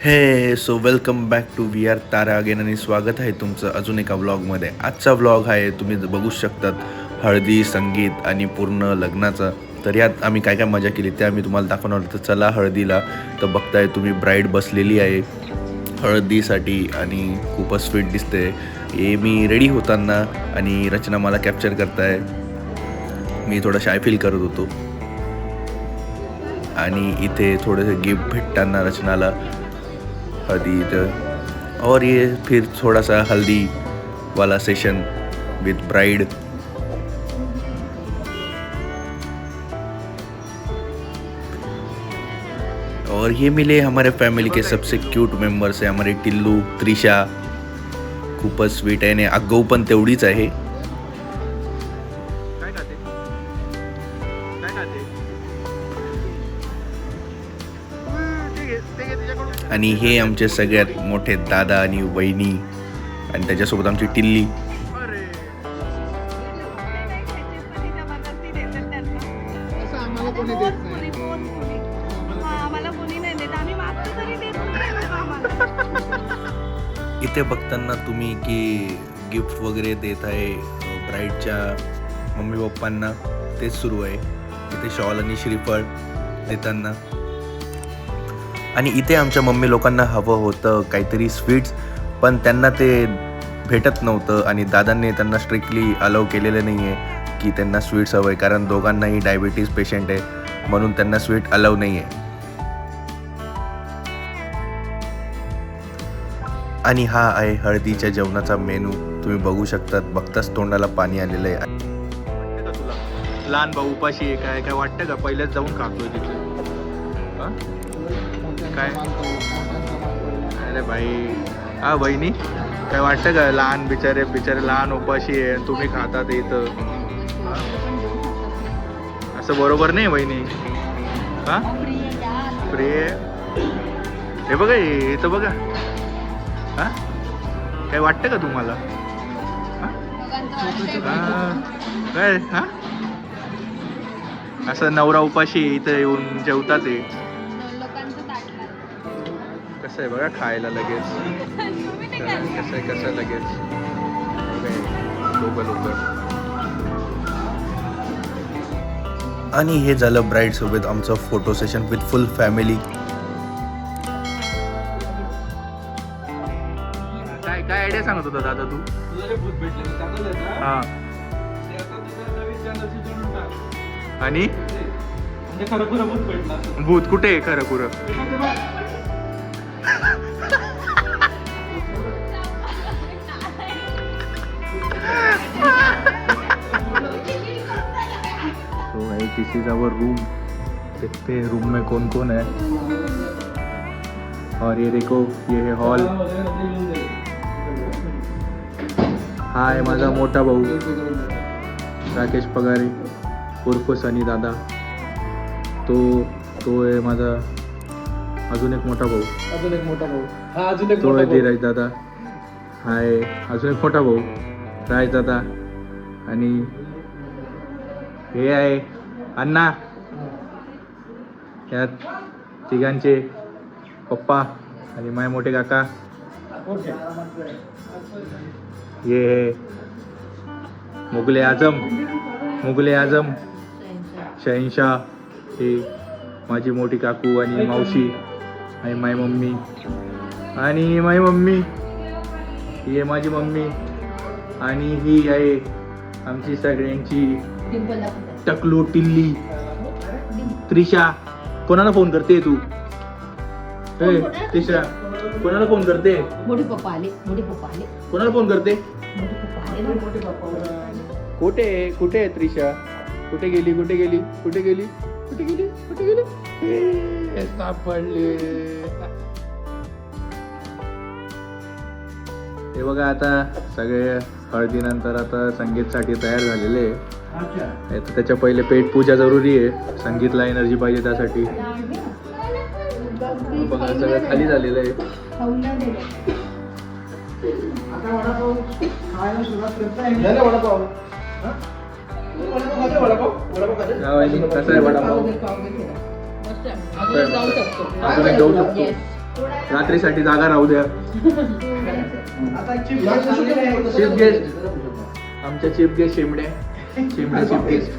हे so welcome back to we are Tara again आणि स्वागत आहे तुमचं अजून एका व्लॉगमध्ये. आजचा व्लॉग आहे तुम्ही बघू शकतात हळदी संगीत आणि पूर्ण लग्नाचा. तर यात आम्ही काय काय मजा केली ते आम्ही तुम्हाला दाखवणार. तर चला हळदीला. तर बघताय तुम्ही ब्राईड बसलेली आहे हळदीसाठी आणि खूपच स्वीट दिसते. हे मी रेडी होताना आणि रचना मला कॅप्चर करताय. मी थोडं शाय फील करत होतो आणि इथे थोडेसे गिफ्ट भेटताना रचनाला हल्दी इधर और ये फिर थोड़ा सा हल्दी वाला सेशन विद ब्राइड. और ये मिले हमारे फैमिली के सबसे क्यूट मेंबर्स है हमारे टिल्लू त्रिशा. खूपच स्वीट आहे आणि आगाऊ पण तेवढीच आहे. आणि हे आमचे सगळ्यात मोठे दादा आणि वहिनी आणि त्याच्यासोबत आमची टिल्ली. इथे बघताना तुम्ही की गिफ्ट वगैरे देत आहे ब्राईडच्या मम्मी पप्पांना तेच सुरू आहे. इथे शॉल आणि श्रीफळ देताना. आणि इथे आमच्या मम्मी लोकांना हवं होतं काहीतरी स्वीट्स पण त्यांना ते भेटत नव्हतं आणि दादांनी त्यांना स्ट्रिक्टली अलाउ केलेलं नाही आहे की त्यांना स्वीट्स हवं आहे कारण दोघांनाही डायबिटीज पेशंट आहे म्हणून त्यांना स्वीट अलाउ नाही आहे. आणि हा आहे हळदीच्या जेवणाचा मेनू. तुम्ही बघू शकतात बघताच तोंडाला पाणी आलेलं आहे. लहान भाऊ उपाशी आहे काय काय वाटतं का? पहिलेच जाऊन खातोय तिथे काय? अरे भाई हा बहिणी काय वाटतं का? लहान बिचारे लहान उपाशी आहे तुम्ही खातात इथं. असं बरोबर नाही बहिणी. हा प्रिय हे बघा इथं बघा. हा काय वाटतं का तुम्हाला? काय हा असं नवरा उपाशी इथं येऊन जेवतात आहे. कसं आहे बघा खायला लगेच. कसं लगेच लोक. आणि हे झालं ब्राईड सोबत आमचं photo session with full family. काय आयडिया सांगत होता दादा तू? हा आणि भूत कुठे आहे खरं खुरं? तो है किसी का वो रूम. देखते हैं रूम में कौन कौन है. और ये देखो ये है हॉल. हा आहे माझा मोठा भाऊ राकेश पगारे उर्फ सनी दादा. तो आहे माझा अजून एक मोठा भाऊ. तो आहे धीरज दादा. हाय अजून एक मोठा भाऊ राज दादा. आणि हे आहे अण्णा. यात तिघांचे पप्पा आणि माझे मोठे काका. ये है मुगले आजम शहनशाह. हे माझी मोठी काकू आणि मावशी आणि माझी मम्मी. आणि माझी मम्मी ही आहे माझी मम्मी. आणि ही आहे आमची सगळ्यांची टकलू टिल्ली त्रिशा. कोणाला फोन करते तू? त्रिशा कोणाला फोन करते? मोठे पप्पा आले. कोणाला फोन करते? मोठे पप्पा कुठे आहे त्रिशा? कुठे गेली? सापडले. हे बघा आता सगळे हळदीनंतर आता संगीतसाठी तयार झालेले आहे. त्याच्या पहिले पेट पूजा जरुरी आहे. संगीतला एनर्जी पाहिजे त्यासाठी. बघा सगळं खाली झालेलं आहे. कसा आहे वडापाव? अजून एक जाऊ शकतो. अजून एक जाऊ शकतो. रात्रीसाठी जागा राहू द्या. चीफ गेस्ट आमच्या चीफ गेस्ट शेमड्या चीफ गेस्ट.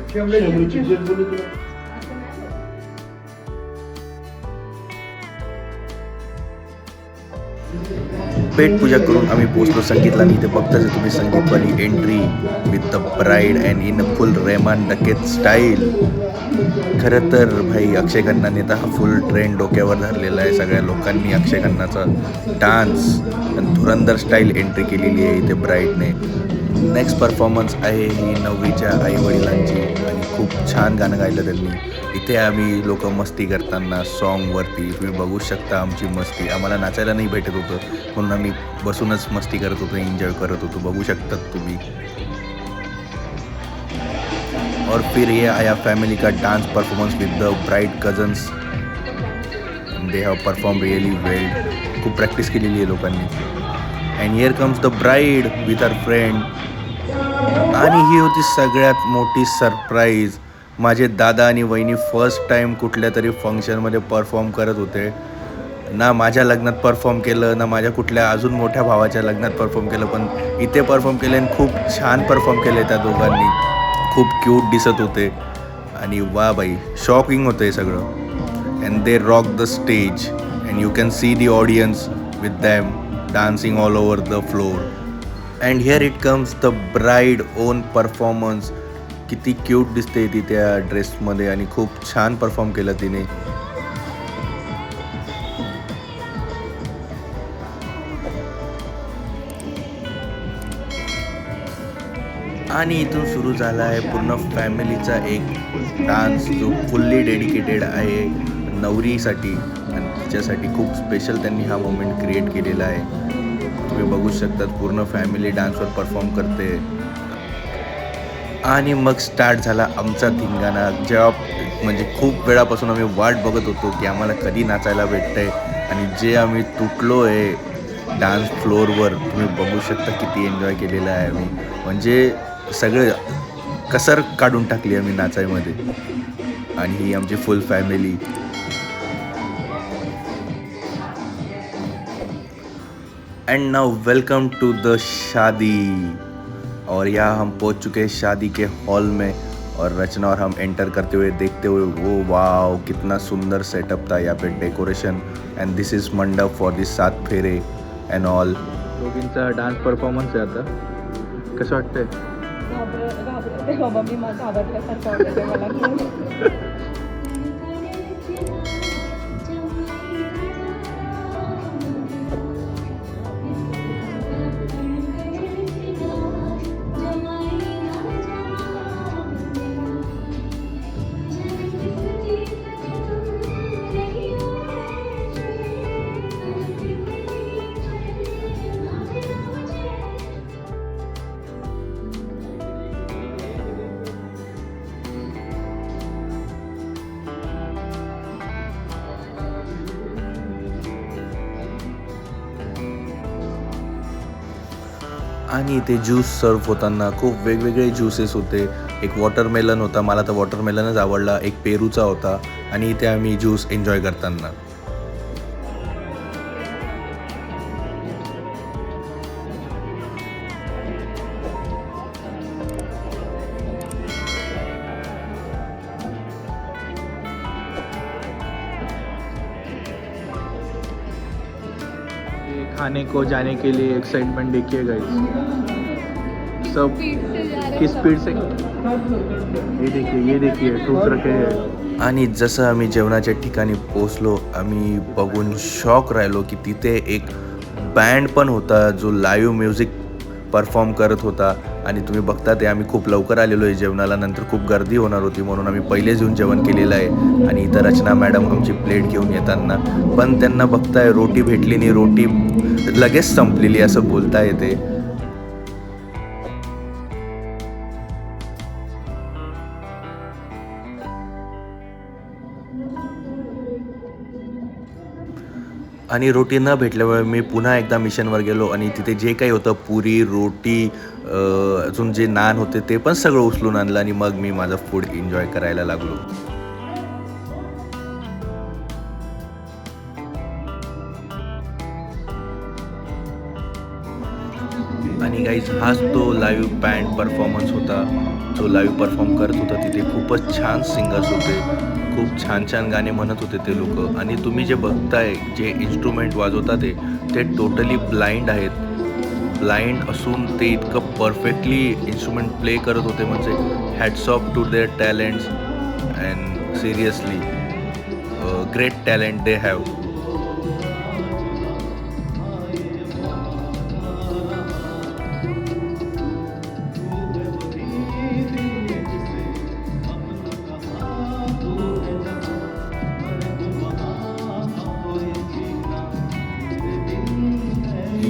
पेट पूजा करून आम्ही पोहोचलो संगीतला. आणि इथे बघताच तुम्ही संगीतवाली entry with the bride and in a full Rehman Dakait style. खरं तर भाई अक्षय खन्नाने तर हा फुल ट्रेंड डोक्यावर धरलेला आहे. सगळ्या लोकांनी अक्षय खन्नाचा डान्स आणि धुरंदर स्टाईल एंट्री केलेली आहे इथे ब्राईडने. नेक्स्ट परफॉर्मन्स आहे ही 9वीच्या आईवडिलांची आणि खूप छान गाणं गायलं त्यांनी. इथे आम्ही लोक मस्ती करताना सॉन्गवरती तुम्ही बघू शकता आमची मस्ती. आम्हाला नाचायला नाही भेटत होतं म्हणून आम्ही बसूनच मस्ती करत होतो, एन्जॉय करत होतो. बघू शकतात तुम्ही. और फिर ये आया फैमिली का dance performance with the bride cousins. They have perform really well. खूप प्रॅक्टिस केलेली आहे लोकांनी. And here comes the bride with her friend. आणि ही होती सगळ्यात मोठी सरप्राईज. माझे दादा आणि वहिनी फर्स्ट टाईम कुठल्या तरी फंक्शनमध्ये परफॉर्म करत होते. ना माझ्या लग्नात परफॉर्म केलं, ना माझ्या कुठल्या अजून मोठ्या भावाच्या लग्नात परफॉर्म केलं, पण इथे परफॉर्म केलं आणि खूप छान परफॉर्म केलं त्या दोघांनी. खूप क्यूट दिसत होते आणि वा बाई शॉकिंग होतं हे सगळं. And they rock the stage and you can see the audience with them dancing all over the floor. And here it comes the bride on performance. किती क्यूट दिसते ती त्या ड्रेसमध्ये आणि खूप छान परफॉर्म केलं तिने. आणि इथून सुरू झाला आहे पूर्ण फॅमिलीचा एक डान्स जो फुल्ली डेडिकेटेड आहे नवरीसाठी आणि तिच्यासाठी. खूप स्पेशल त्यांनी हा मोमेंट क्रिएट केलेला आहे. तुम्ही बघू शकतात पूर्ण फॅमिली डान्सवर परफॉर्म करते. आणि मग स्टार्ट झाला आमचा धिंगाणा. जेव्हा म्हणजे खूप वेळापासून आम्ही वाट बघत होतो की आम्हाला कधी नाचायला भेटतंय. आणि जे आम्ही तुटलो आहे डान्स फ्लोअरवर तुम्ही बघू शकता किती एन्जॉय केलेला आहे आम्ही. म्हणजे सगळं कसर काढून टाकली आम्ही नाचायमध्ये. आणि ही आमची full family. And now welcome to the shaadi. और यहाँ हम पहुँच चुके हैं शादी के हॉल में. और रचना और हम एंटर करते हुए देखते हुए वो वाव कितना सुंदर सेटअप था यहाँ पे डेकोरेशन. एंड दिस इज मंडप फॉर दिस 7 फेरे एंड ऑल. दोघींचा डान्स परफॉर्मन्स आहे आता. कसं वाटतंय? घाबरते बाबा मी माझं आवडल्यासारखं वाटतं मला. आणि इथे ज्यूस सर्व होताना खूप वेगवेगळे ज्यूसेस होते. एक वॉटरमेलन होता, मला तर वॉटरमेलनच आवडला. एक पेरूचा होता. आणि इथे आम्ही ज्यूस एन्जॉय करताना खाने को जाने के लिए एक्साइटमेंट देखिए गाइस. सब किस स्पीड से ये देखिए टूट रखे हैं. आणि जसं आम्ही जेवणाच्या ठिकाणी पोचलो आम्ही बघून शॉक राहिलो की तिथे एक बँड पण होता जो लाईव्ह म्युझिक परफॉर्म करत होता. आणि तुम्ही बघता ते आम्ही खूप लवकर आलेलो आहे जेवणाला. नंतर खूप गर्दी होणार होती म्हणून आम्ही पहिलेच येऊन जेवण केलेलं आहे. आणि इथं रचना मॅडम आमची प्लेट घेऊन येताना पण त्यांना बघताय रोटी भेटली नाही, रोटी लगेच संपलेली असं बोलता येते. आणि रोटी न भेटल्यामुळे मी पुन्हा एकदा मिशनवर गेलो आणि तिथे जे काही होतं पुरी रोटी अजून जे नान होते ते पण सगळं उचलून आणलं आणि मग मी माझं फूड एन्जॉय करायला लागलो. आणि गाईज हाच तो लाईव्ह बँड परफॉर्मन्स होता जो लाईव्ह परफॉर्म करत होता तिथे. खूपच छान सिंगर्स होते, खूप छान छान गाणे म्हणत होते ते लोक. आणि तुम्ही जे बघताय जे इन्स्ट्रुमेंट वाजवतात ते टोटली ब्लाइंड आहेत. ब्लाइंड असून ते इतकं परफेक्टली इन्स्ट्रुमेंट प्ले करत होते, म्हणजे hats off to their talents and seriously great talent they have.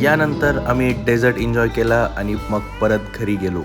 यानंतर आम्ही डेझर्ट एन्जॉय केला आणि मग परत घरी गेलो.